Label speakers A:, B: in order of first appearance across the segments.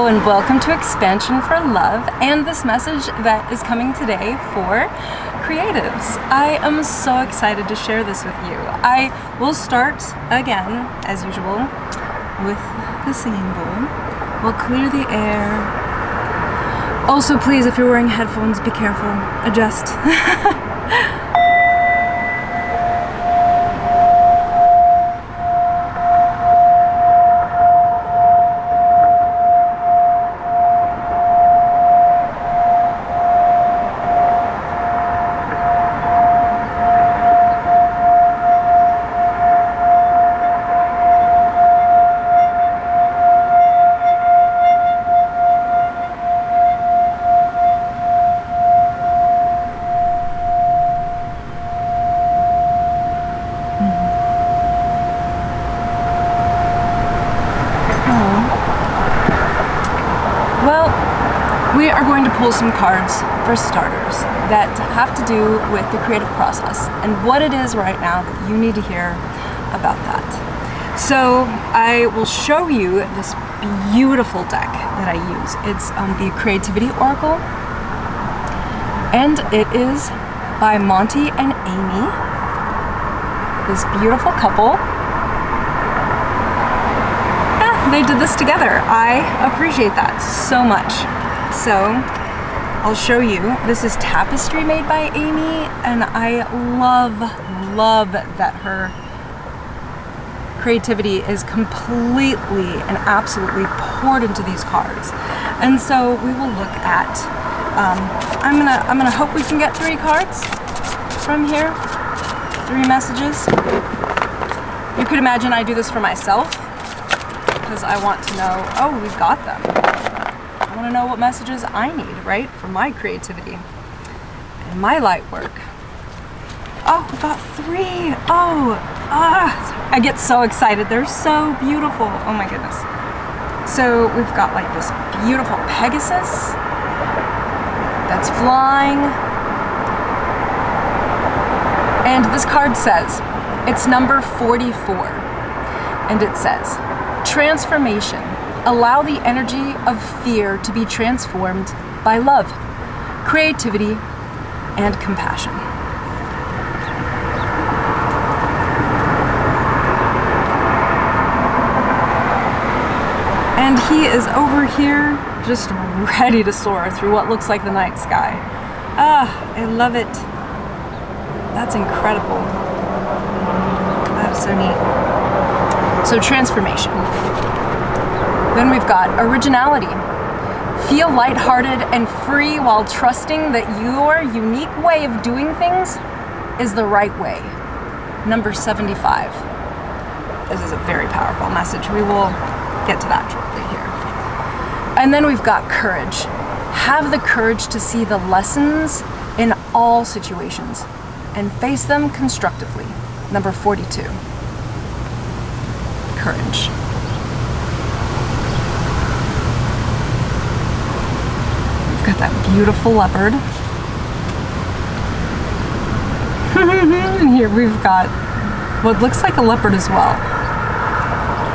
A: Hello and welcome to Expansion for Love and this message that is coming today for creatives. I am so excited to share this with you. I will start again, as usual, with the singing bowl. We'll clear the air. Also, please, if you're wearing headphones, be careful. Adjust. We are going to pull some cards for starters that have to do with the creative process and what it is right now that you need to hear about that. So I will show you this beautiful deck that I use. It's the Creativity Oracle, and it is by Monty and Amy, this beautiful couple. Yeah, they did this together. I appreciate that so much. So I'll show you. This is tapestry made by Amy, and I love that her creativity is completely and absolutely poured into these cards. And so we will look at I'm gonna hope we can get 3 cards from here, 3 messages. You could imagine I do this for myself because I want to know, oh, we've got them. I want to know what messages I need, right, for my creativity and my light work. Oh, we got 3. Oh, I get so excited. They're so beautiful. Oh my goodness. So we've got like this beautiful Pegasus that's flying. And this card says, it's number 44. And it says, transformation. Allow the energy of fear to be transformed by love, creativity, and compassion. And he is over here just ready to soar through what looks like the night sky. Ah, I love it. That's incredible. That is so neat. So transformation. Then we've got Originality. Feel lighthearted and free while trusting that your unique way of doing things is the right way. Number 75. This is a very powerful message. We will get to that shortly here. And then we've got Courage. Have the courage to see the lessons in all situations and face them constructively. Number 42. Courage. Got that beautiful leopard. And here we've got what looks like a leopard as well.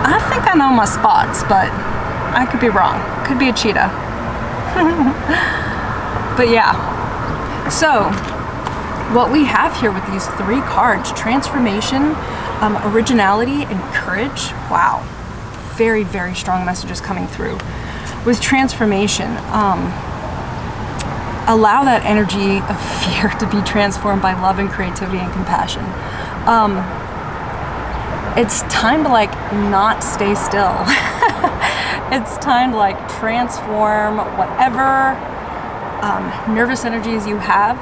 A: I think I know my spots, but I could be wrong. Could be a cheetah. But yeah. So what we have here with these 3 cards, transformation, originality, and courage. Wow. Very, very strong messages coming through. With transformation, allow that energy of fear to be transformed by love and creativity and compassion. It's time to like not stay still. It's time to like transform whatever nervous energies you have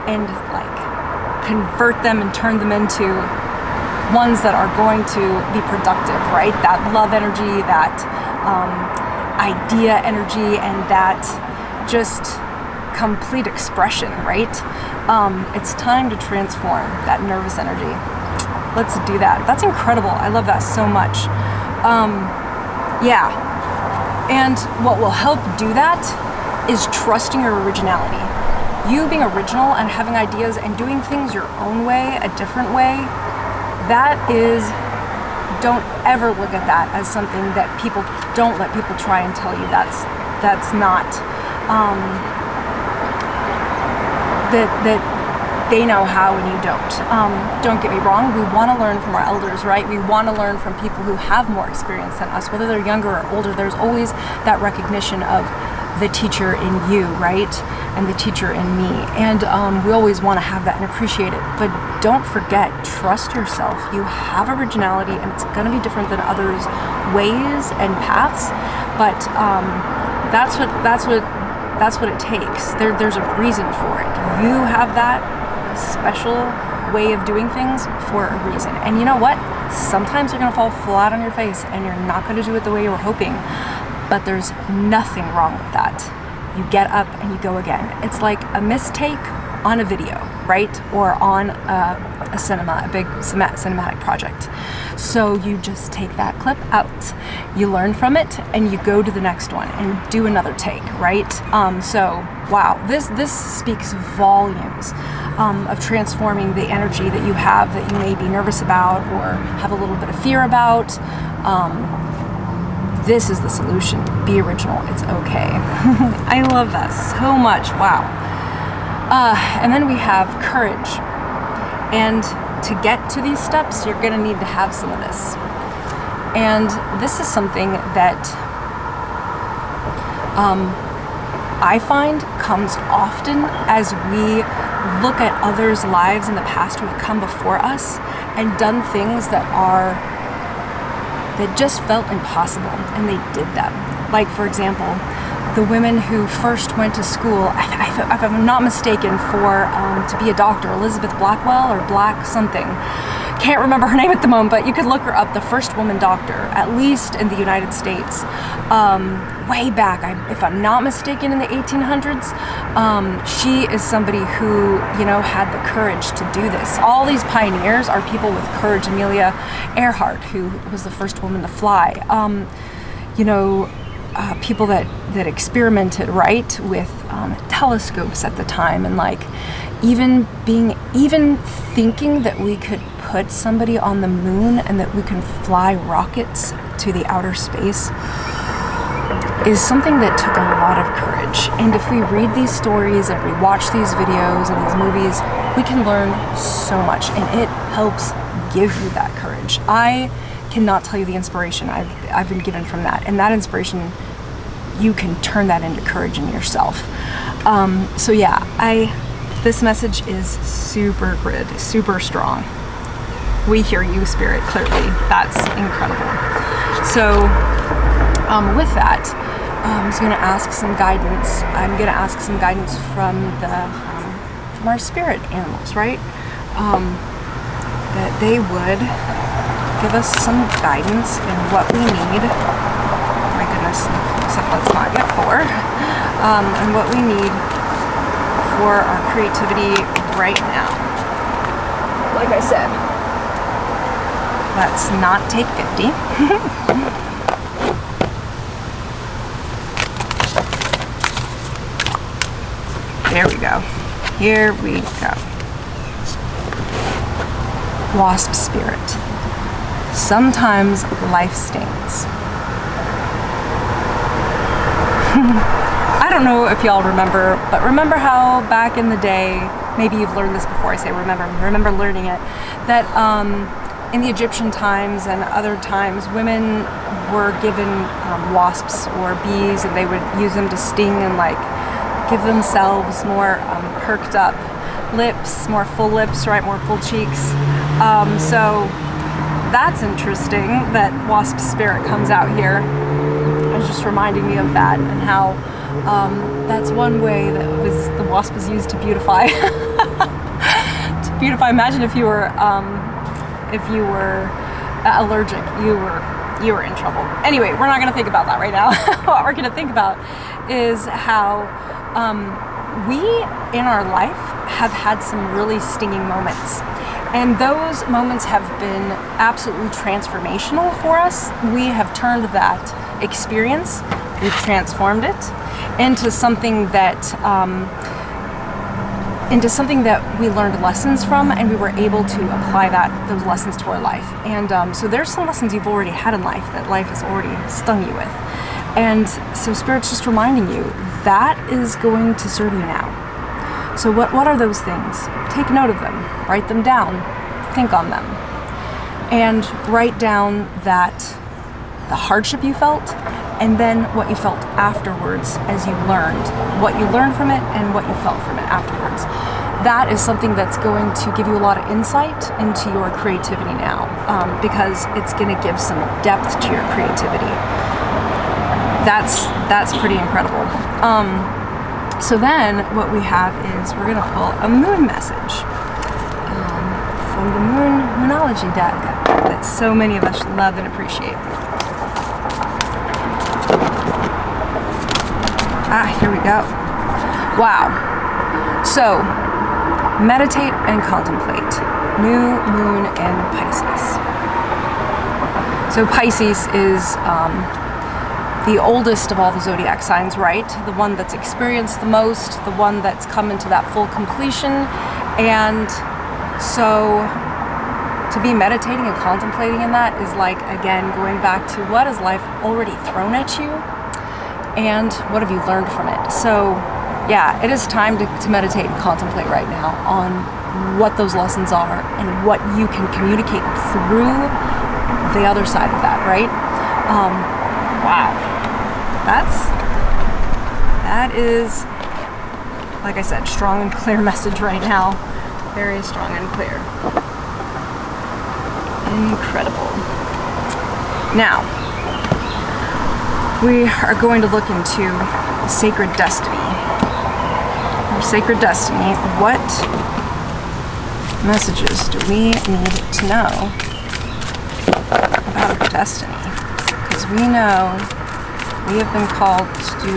A: and like convert them and turn them into ones that are going to be productive, right? That love energy, that idea energy, and that just complete expression, right? It's time to transform that nervous energy. Let's do that. That's incredible. I love that so much. Yeah. And what will help do that is trusting your originality. You being original and having ideas and doing things your own way, a different way, that is don't ever look at that as something that don't let people try and tell you that's not, that they know how and you don't. Don't get me wrong, we want to learn from our elders, right? We want to learn from people who have more experience than us, whether they're younger or older. There's always that recognition of the teacher in you, right? And the teacher in me. And we always want to have that and appreciate it. But don't forget, trust yourself. You have originality, and it's going to be different than others' ways and paths. But that's what it takes. There's a reason for it. You have that special way of doing things for a reason. And you know what? Sometimes you're going to fall flat on your face and you're not going to do it the way you were hoping. But there's nothing wrong with that. You get up and you go again. It's like a mistake on a video, right? Or on a big cinematic project. So you just take that clip out, you learn from it, and you go to the next one and do another take, right? So wow, this speaks volumes of transforming the energy that you have that you may be nervous about or have a little bit of fear about. This is the solution. Be original. It's okay. I love that so much. Wow. And then we have courage. And to get to these steps, you're going to need to have some of this. And this is something that I find comes often as we look at others' lives in the past who have come before us and done things that just felt impossible, and they did them. Like, for example, the women who first went to school, if I'm not mistaken, to be a doctor, Elizabeth Blackwell or Black something. Can't remember her name at the moment, but you could look her up, the first woman doctor, at least in the United States. Way back, if I'm not mistaken, in the 1800s, she is somebody who, had the courage to do this. All these pioneers are people with courage. Amelia Earhart, who was the first woman to fly. People that experimented, right, with telescopes at the time, and like even thinking that we could put somebody on the moon and that we can fly rockets to the outer space is something that took a lot of courage. And if we read these stories and we watch these videos and these movies, we can learn so much, and it helps give you that courage. I cannot tell you the inspiration I've been given from that, and that inspiration, you can turn that into courage in yourself. So yeah, this message is super good, super strong. We hear you, Spirit, clearly. That's incredible. So with that, I'm just going to ask some guidance. I'm going to ask some guidance from our spirit animals, right? That they would give us some guidance in what we need. My goodness, except let's not get four. And what we need for our creativity right now. Like I said, let's not take 50. There we go. Here we go. Wasp spirit. Sometimes life stings. I don't know if y'all remember, but remember how back in the day, maybe you've learned this before I say remember learning it, that in the Egyptian times and other times, women were given wasps or bees, and they would use them to sting and like give themselves more perked up lips, more full lips, right, more full cheeks. So that's interesting that wasp spirit comes out here. It was just reminding me of that, and how that's one way that the wasp was used to beautify. To beautify. Imagine if you were allergic, you were in trouble. Anyway, we're not going to think about that right now. What we're going to think about is how we in our life have had some really stinging moments. And those moments have been absolutely transformational for us. We have turned that experience, we've transformed it into something that into something that we learned lessons from, and we were able to apply those lessons to our life. And so there's some lessons you've already had in life that life has already stung you with. And so Spirit's just reminding you that is going to serve you now. So what are those things? Take note of them, write them down, think on them, and write down that the hardship you felt, and then what you felt afterwards as you learned, what you learned from it and what you felt from it afterwards. That is something that's going to give you a lot of insight into your creativity now, because it's going to give some depth to your creativity. That's pretty incredible. So then what we have is we're going to pull a moon message from the Nology deck that so many of us love and appreciate. Here we go. Wow. So, meditate and contemplate. New moon in Pisces. So Pisces is the oldest of all the zodiac signs, right? The one that's experienced the most, the one that's come into that full completion. And so to be meditating and contemplating in that is like, again, going back to what has life already thrown at you and what have you learned from it. So yeah, it is time to meditate and contemplate right now on what those lessons are and what you can communicate through the other side of that, right? Wow. That is, like I said, strong and clear message right now. Very strong and clear. Incredible. Now, we are going to look into sacred destiny. Our sacred destiny, what messages do we need to know about our destiny? Because we know we have been called to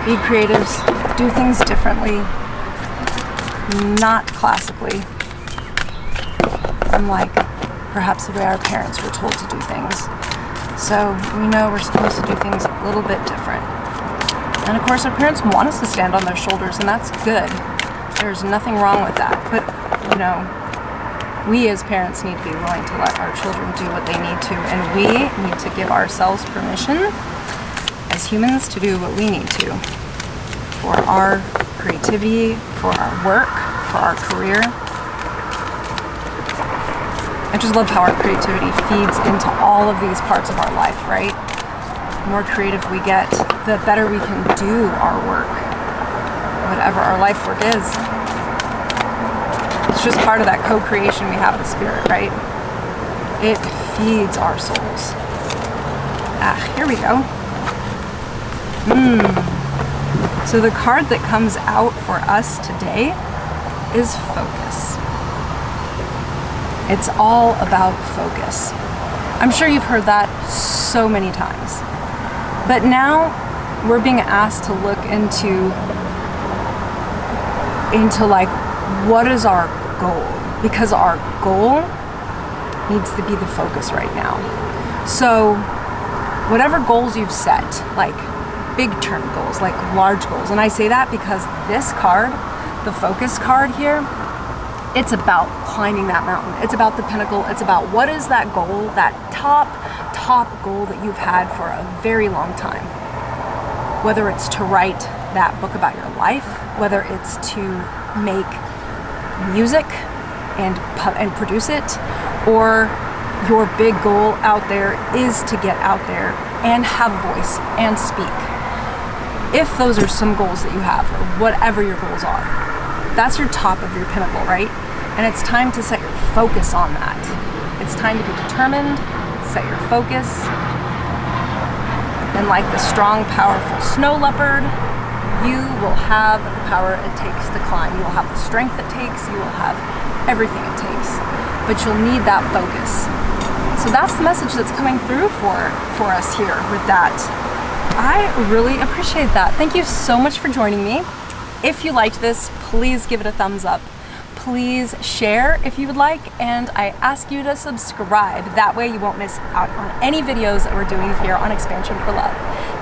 A: be creatives, do things differently, not classically, unlike perhaps the way our parents were told to do things. So we know we're supposed to do things a little bit different. And of course our parents want us to stand on their shoulders, and that's good. There's nothing wrong with that. But, you know, we as parents need to be willing to let our children do what they need to, and we need to give ourselves permission as humans to do what we need to for our creativity, for our work, for our career. I just love how our creativity feeds into all of these parts of our life, right? The more creative we get, the better we can do our work, whatever our life work is. It's just part of that co-creation we have with Spirit, right? It feeds our souls. Here we go. So the card that comes out for us today is focus. It's all about focus. I'm sure you've heard that so many times. But now we're being asked to look into like, what is our goal? Because our goal needs to be the focus right now. So whatever goals you've set, like big term goals, like large goals, and I say that because this card, the focus card here, it's about climbing that mountain. It's about the pinnacle. It's about what is that goal, that top goal that you've had for a very long time. Whether it's to write that book about your life, whether it's to make music and produce it, or your big goal out there is to get out there and have a voice and speak. If those are some goals that you have, or whatever your goals are, that's your top of your pinnacle, right? And it's time to set your focus on that. It's time to be determined, set your focus, and like the strong, powerful snow leopard, you will have the power it takes to climb. You will have the strength it takes, you will have everything it takes, but you'll need that focus. So that's the message that's coming through for us here with that. I really appreciate that. Thank you so much for joining me. If you liked this, please give it a thumbs up. Please share if you would like, and I ask you to subscribe. That way you won't miss out on any videos that we're doing here on Expansion for Love.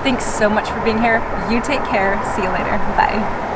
A: Thanks so much for being here. You take care. See you later. Bye.